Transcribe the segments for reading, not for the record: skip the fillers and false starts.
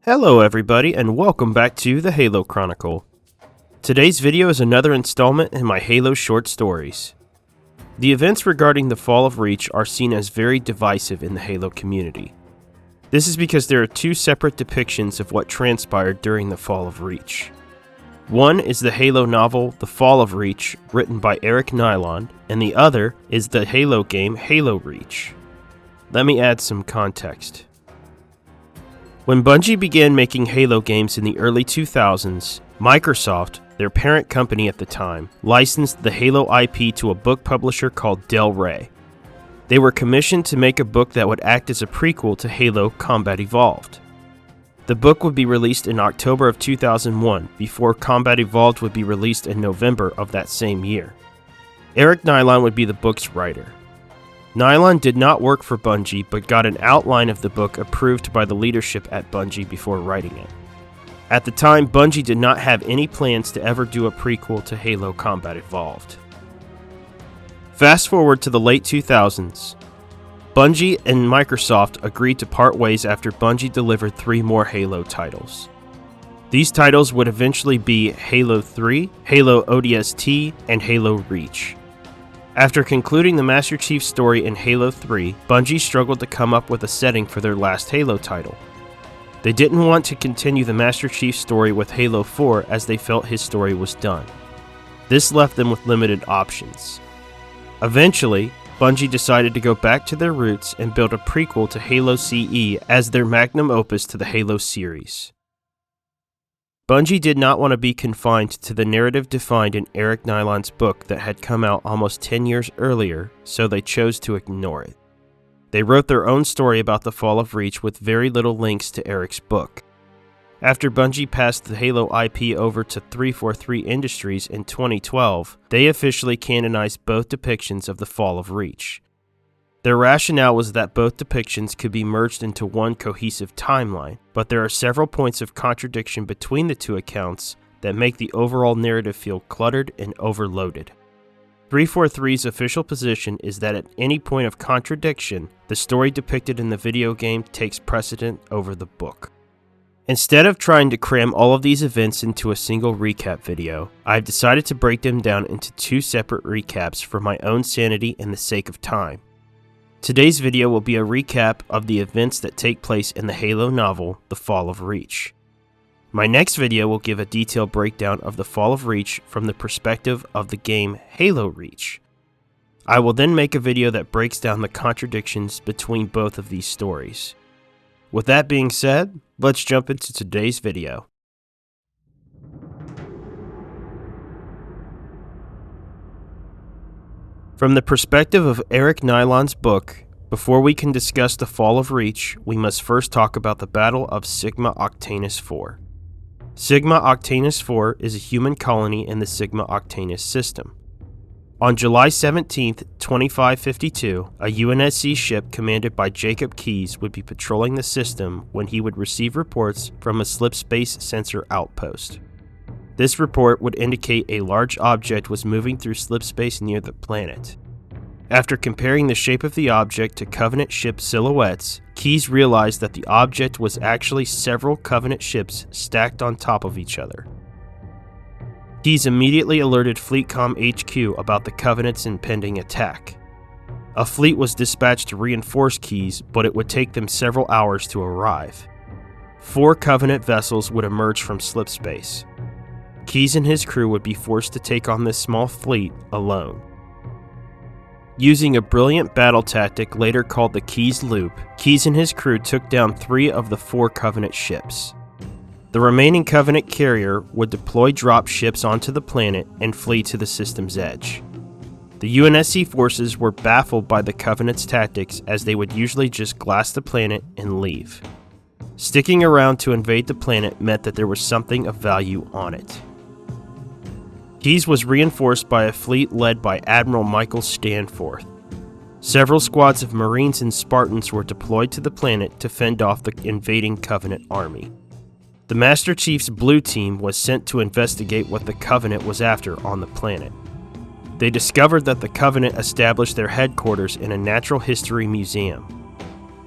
Hello everybody and welcome back to the Halo Chronicle. Today's video is another installment in my Halo short stories. The events regarding the Fall of Reach are seen as very divisive in the Halo community. This is because there are two separate depictions of what transpired during the Fall of Reach. One is the Halo novel The Fall of Reach, written by Eric Nylund, and the other is the Halo game Halo Reach. Let me add some context. When Bungie began making Halo games in the early 2000s, Microsoft, their parent company at the time, licensed the Halo IP to a book publisher called Del Rey. They were commissioned to make a book that would act as a prequel to Halo Combat Evolved. The book would be released in October of 2001, before Combat Evolved would be released in November of that same year. Eric Nylund would be the book's writer. Nylund did not work for Bungie, but got an outline of the book approved by the leadership at Bungie before writing it. At the time, Bungie did not have any plans to ever do a prequel to Halo Combat Evolved. Fast forward to the late 2000s. Bungie and Microsoft agreed to part ways after Bungie delivered 3 more Halo titles. These titles would eventually be Halo 3, Halo ODST, and Halo Reach. After concluding the Master Chief story in Halo 3, Bungie struggled to come up with a setting for their last Halo title. They didn't want to continue the Master Chief story with Halo 4 as they felt his story was done. This left them with limited options. Eventually, Bungie decided to go back to their roots and build a prequel to Halo CE as their magnum opus to the Halo series. Bungie did not want to be confined to the narrative defined in Eric Nylund's book that had come out almost 10 years earlier, so they chose to ignore it. They wrote their own story about the Fall of Reach with very little links to Eric's book. After Bungie passed the Halo IP over to 343 Industries in 2012, they officially canonized both depictions of the Fall of Reach. Their rationale was that both depictions could be merged into one cohesive timeline, but there are several points of contradiction between the two accounts that make the overall narrative feel cluttered and overloaded. 343's official position is that at any point of contradiction, the story depicted in the video game takes precedent over the book. Instead of trying to cram all of these events into a single recap video, I've decided to break them down into 2 separate recaps for my own sanity and the sake of time. Today's video will be a recap of the events that take place in the Halo novel, The Fall of Reach. My next video will give a detailed breakdown of the Fall of Reach from the perspective of the game Halo Reach. I will then make a video that breaks down the contradictions between both of these stories. With that being said, let's jump into today's video. From the perspective of Eric Nylund's book, before we can discuss the Fall of Reach, we must first talk about the Battle of Sigma Octantis IV. Sigma Octantis IV is a human colony in the Sigma Octantis system. On July 17, 2552, a UNSC ship commanded by Jacob Keyes would be patrolling the system when he would receive reports from a slipspace sensor outpost. This report would indicate a large object was moving through slipspace near the planet. After comparing the shape of the object to Covenant ship silhouettes, Keyes realized that the object was actually several Covenant ships stacked on top of each other. Keyes immediately alerted FleetCom HQ about the Covenant's impending attack. A fleet was dispatched to reinforce Keyes, but it would take them several hours to arrive. 4 Covenant vessels would emerge from slipspace. Keyes and his crew would be forced to take on this small fleet alone. Using a brilliant battle tactic later called the Keyes Loop, Keyes and his crew took down 3 of the 4 Covenant ships. The remaining Covenant carrier would deploy drop ships onto the planet and flee to the system's edge. The UNSC forces were baffled by the Covenant's tactics, as they would usually just glass the planet and leave. Sticking around to invade the planet meant that there was something of value on it. Keyes was reinforced by a fleet led by Admiral Michael Stanforth. Several squads of Marines and Spartans were deployed to the planet to fend off the invading Covenant army. The Master Chief's Blue Team was sent to investigate what the Covenant was after on the planet. They discovered that the Covenant established their headquarters in a natural history museum.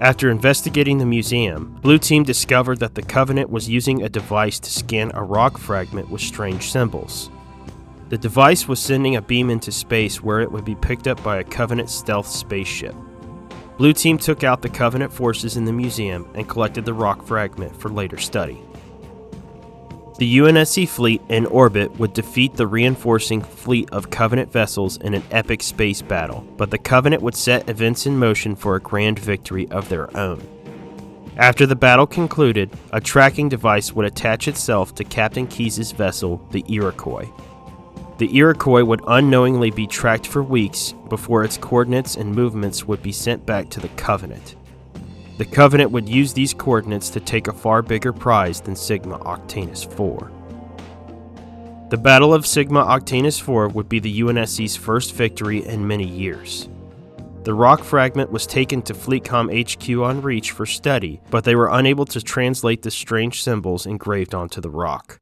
After investigating the museum, Blue Team discovered that the Covenant was using a device to scan a rock fragment with strange symbols. The device was sending a beam into space where it would be picked up by a Covenant stealth spaceship. Blue Team took out the Covenant forces in the museum and collected the rock fragment for later study. The UNSC fleet in orbit would defeat the reinforcing fleet of Covenant vessels in an epic space battle, but the Covenant would set events in motion for a grand victory of their own. After the battle concluded, a tracking device would attach itself to Captain Keyes' vessel, the Iroquois. The Iroquois would unknowingly be tracked for weeks before its coordinates and movements would be sent back to the Covenant. The Covenant would use these coordinates to take a far bigger prize than Sigma Octantis IV. The Battle of Sigma Octantis IV would be the UNSC's first victory in many years. The rock fragment was taken to Fleetcom HQ on Reach for study, but they were unable to translate the strange symbols engraved onto the rock.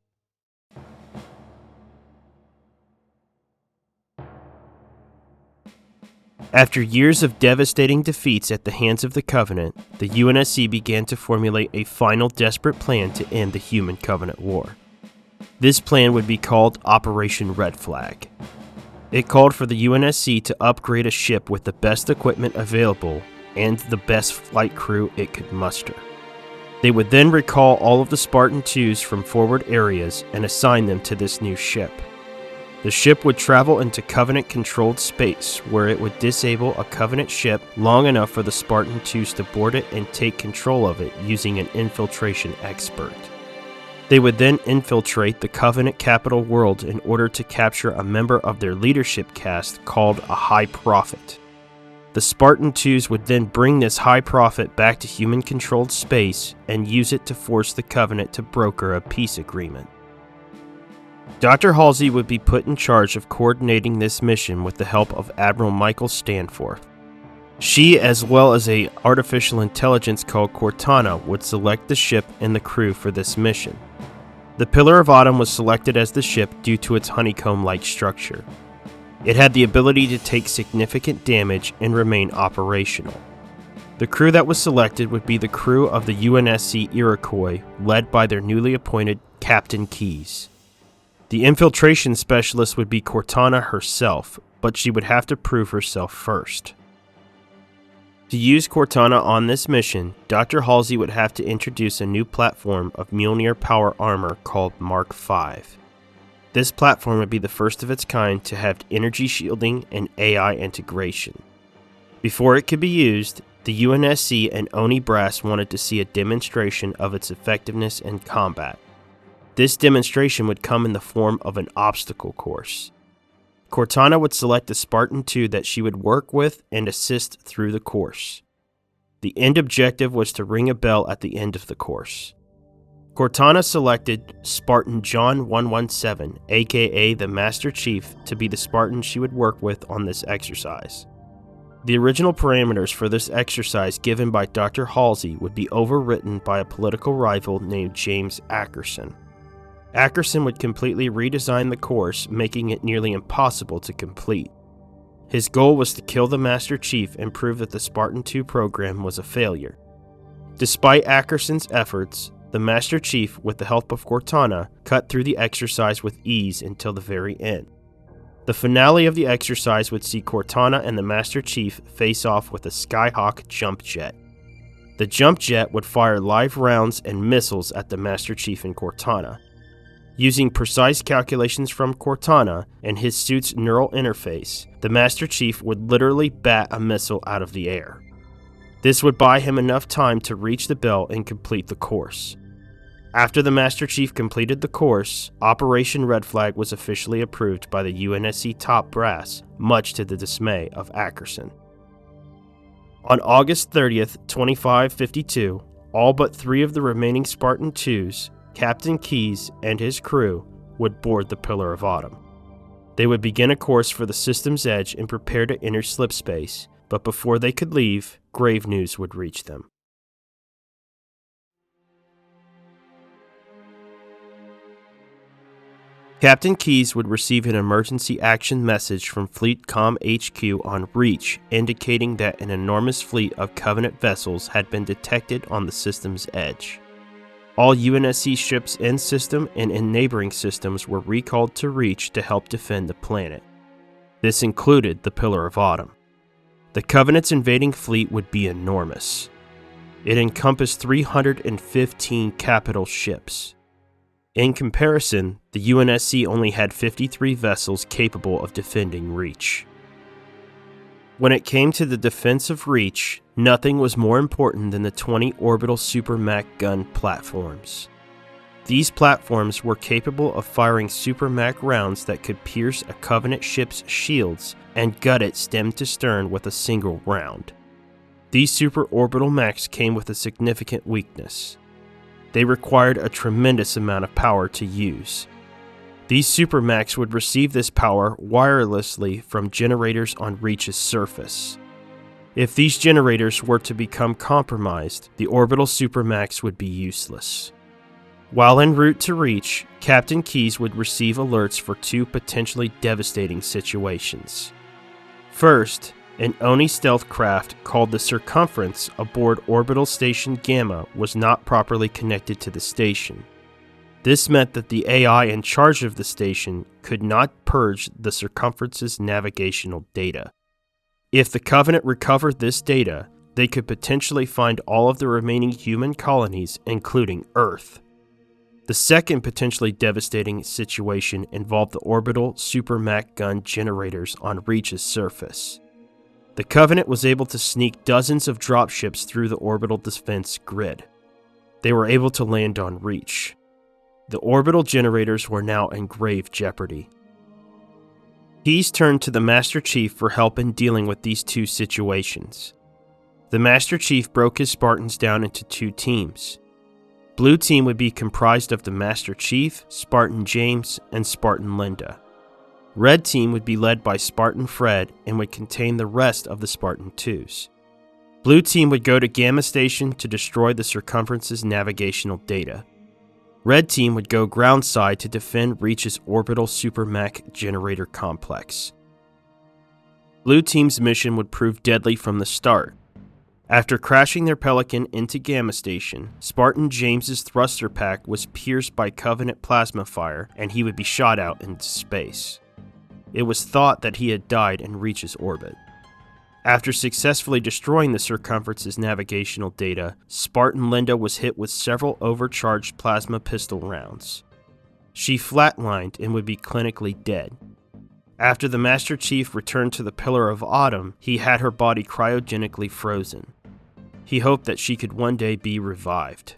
After years of devastating defeats at the hands of the Covenant, the UNSC began to formulate a final desperate plan to end the Human-Covenant War. This plan would be called Operation Red Flag. It called for the UNSC to upgrade a ship with the best equipment available and the best flight crew it could muster. They would then recall all of the Spartan IIs from forward areas and assign them to this new ship. The ship would travel into Covenant-controlled space, where it would disable a Covenant ship long enough for the Spartan IIs to board it and take control of it using an infiltration expert. They would then infiltrate the Covenant capital world in order to capture a member of their leadership caste called a High Prophet. The Spartan IIs would then bring this High Prophet back to human-controlled space and use it to force the Covenant to broker a peace agreement. Dr. Halsey would be put in charge of coordinating this mission with the help of Admiral Michael Stanforth. She, as well as an artificial intelligence called Cortana, would select the ship and the crew for this mission. The Pillar of Autumn was selected as the ship due to its honeycomb-like structure. It had the ability to take significant damage and remain operational. The crew that was selected would be the crew of the UNSC Iroquois, led by their newly appointed Captain Keyes. The infiltration specialist would be Cortana herself, but she would have to prove herself first. To use Cortana on this mission, Dr. Halsey would have to introduce a new platform of Mjolnir power armor called Mark V. This platform would be the first of its kind to have energy shielding and AI integration. Before it could be used, the UNSC and Oni Brass wanted to see a demonstration of its effectiveness in combat. This demonstration would come in the form of an obstacle course. Cortana would select a Spartan II that she would work with and assist through the course. The end objective was to ring a bell at the end of the course. Cortana selected Spartan John 117, aka the Master Chief, to be the Spartan she would work with on this exercise. The original parameters for this exercise given by Dr. Halsey would be overwritten by a political rival named James Ackerson. Ackerson would completely redesign the course, making it nearly impossible to complete. His goal was to kill the Master Chief and prove that the Spartan II program was a failure. Despite Ackerson's efforts, the Master Chief, with the help of Cortana, cut through the exercise with ease until the very end. The finale of the exercise would see Cortana and the Master Chief face off with a Skyhawk jump jet. The jump jet would fire live rounds and missiles at the Master Chief and Cortana. Using precise calculations from Cortana and his suit's neural interface, the Master Chief would literally bat a missile out of the air. This would buy him enough time to reach the bell and complete the course. After the Master Chief completed the course, Operation Red Flag was officially approved by the UNSC top brass, much to the dismay of Ackerson. On August 30th, 2552, all but 3 of the remaining Spartan IIs, Captain Keyes and his crew, would board the Pillar of Autumn. They would begin a course for the system's edge and prepare to enter slipspace, but before they could leave, grave news would reach them. Captain Keyes would receive an emergency action message from Fleet Comm HQ on Reach indicating that an enormous fleet of Covenant vessels had been detected on the system's edge. All UNSC ships in system and in neighboring systems were recalled to Reach to help defend the planet. This included the Pillar of Autumn. The Covenant's invading fleet would be enormous. It encompassed 315 capital ships. In comparison, the UNSC only had 53 vessels capable of defending Reach. When it came to the defense of Reach, nothing was more important than the 20 orbital Super Mach gun platforms. These platforms were capable of firing Super Mach rounds that could pierce a Covenant ship's shields and gut it stem to stern with a single round. These super orbital mechs came with a significant weakness. They required a tremendous amount of power to use. These super mechs would receive this power wirelessly from generators on Reach's surface. If these generators were to become compromised, the orbital super mechs would be useless. While en route to Reach, Captain Keyes would receive alerts for two potentially devastating situations. First, an Oni stealth craft called the Circumference aboard Orbital Station Gamma was not properly connected to the station. This meant that the AI in charge of the station could not purge the Circumference's navigational data. If the Covenant recovered this data, they could potentially find all of the remaining human colonies, including Earth. The second potentially devastating situation involved the orbital Super Mach gun generators on Reach's surface. The Covenant was able to sneak dozens of dropships through the orbital defense grid. They were able to land on Reach. The orbital generators were now in grave jeopardy. Keyes turned to the Master Chief for help in dealing with these two situations. The Master Chief broke his Spartans down into two teams. Blue Team would be comprised of the Master Chief, Spartan James, and Spartan Linda. Red Team would be led by Spartan Fred and would contain the rest of the Spartan 2s. Blue Team would go to Gamma Station to destroy the Circumference's navigational data. Red Team would go groundside to defend Reach's orbital Super Mach generator complex. Blue Team's mission would prove deadly from the start. After crashing their Pelican into Gamma Station, Spartan James's thruster pack was pierced by Covenant plasma fire and he would be shot out into space. It was thought that he had died in Reach's orbit. After successfully destroying the Circumference's navigational data, Spartan Linda was hit with several overcharged plasma pistol rounds. She flatlined and would be clinically dead. After the Master Chief returned to the Pillar of Autumn, he had her body cryogenically frozen. He hoped that she could one day be revived.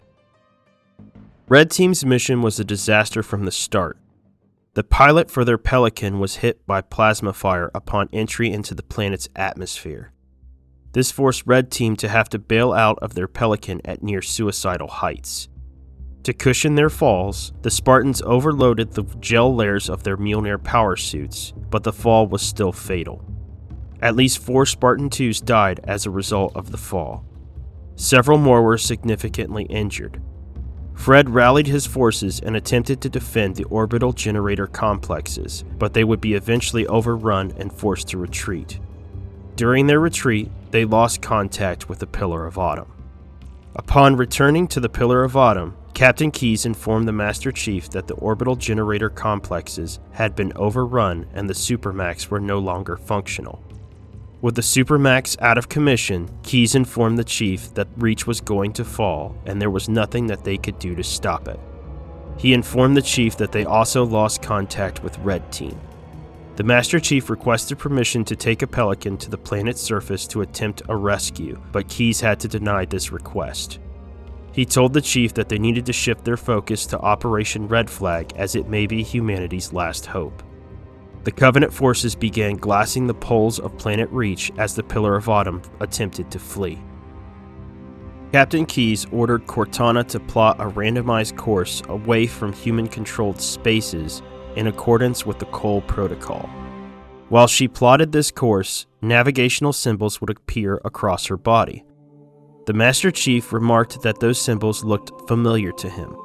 Red Team's mission was a disaster from the start. The pilot for their Pelican was hit by plasma fire upon entry into the planet's atmosphere. This forced Red Team to have to bail out of their Pelican at near suicidal heights. To cushion their falls, the Spartans overloaded the gel layers of their Mjolnir power suits, but the fall was still fatal. At least 4 Spartan 2s died as a result of the fall. Several more were significantly injured. Fred rallied his forces and attempted to defend the orbital generator complexes, but they would be eventually overrun and forced to retreat. During their retreat, they lost contact with the Pillar of Autumn. Upon returning to the Pillar of Autumn, Captain Keyes informed the Master Chief that the orbital generator complexes had been overrun and the Supermax were no longer functional. With the Supermax out of commission, Keyes informed the Chief that Reach was going to fall and there was nothing that they could do to stop it. He informed the Chief that they also lost contact with Red Team. The Master Chief requested permission to take a Pelican to the planet's surface to attempt a rescue, but Keyes had to deny this request. He told the Chief that they needed to shift their focus to Operation Red Flag as it may be humanity's last hope. The Covenant forces began glassing the poles of Planet Reach as the Pillar of Autumn attempted to flee. Captain Keyes ordered Cortana to plot a randomized course away from human-controlled spaces in accordance with the Cole Protocol. While she plotted this course, navigational symbols would appear across her body. The Master Chief remarked that those symbols looked familiar to him.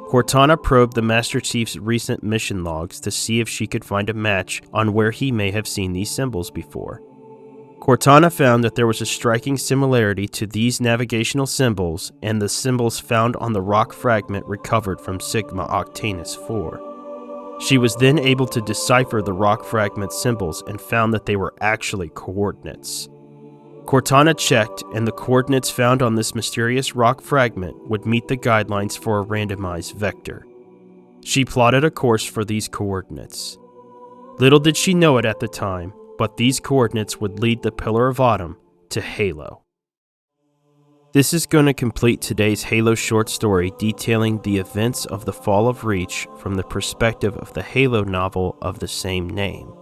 Cortana probed the Master Chief's recent mission logs to see if she could find a match on where he may have seen these symbols before. Cortana found that there was a striking similarity to these navigational symbols and the symbols found on the rock fragment recovered from Sigma Octanus 4. She was then able to decipher the rock fragment symbols and found that they were actually coordinates. Cortana checked, and the coordinates found on this mysterious rock fragment would meet the guidelines for a randomized vector. She plotted a course for these coordinates. Little did she know it at the time, but these coordinates would lead the Pillar of Autumn to Halo. This is going to complete today's Halo short story detailing the events of the Fall of Reach from the perspective of the Halo novel of the same name.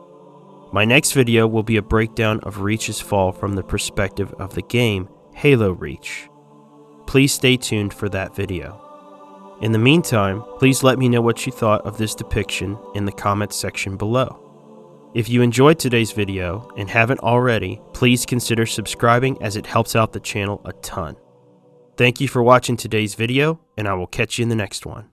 My next video will be a breakdown of Reach's fall from the perspective of the game Halo Reach. Please stay tuned for that video. In the meantime, please let me know what you thought of this depiction in the comments section below. If you enjoyed today's video and haven't already, please consider subscribing as it helps out the channel a ton. Thank you for watching today's video, and I will catch you in the next one.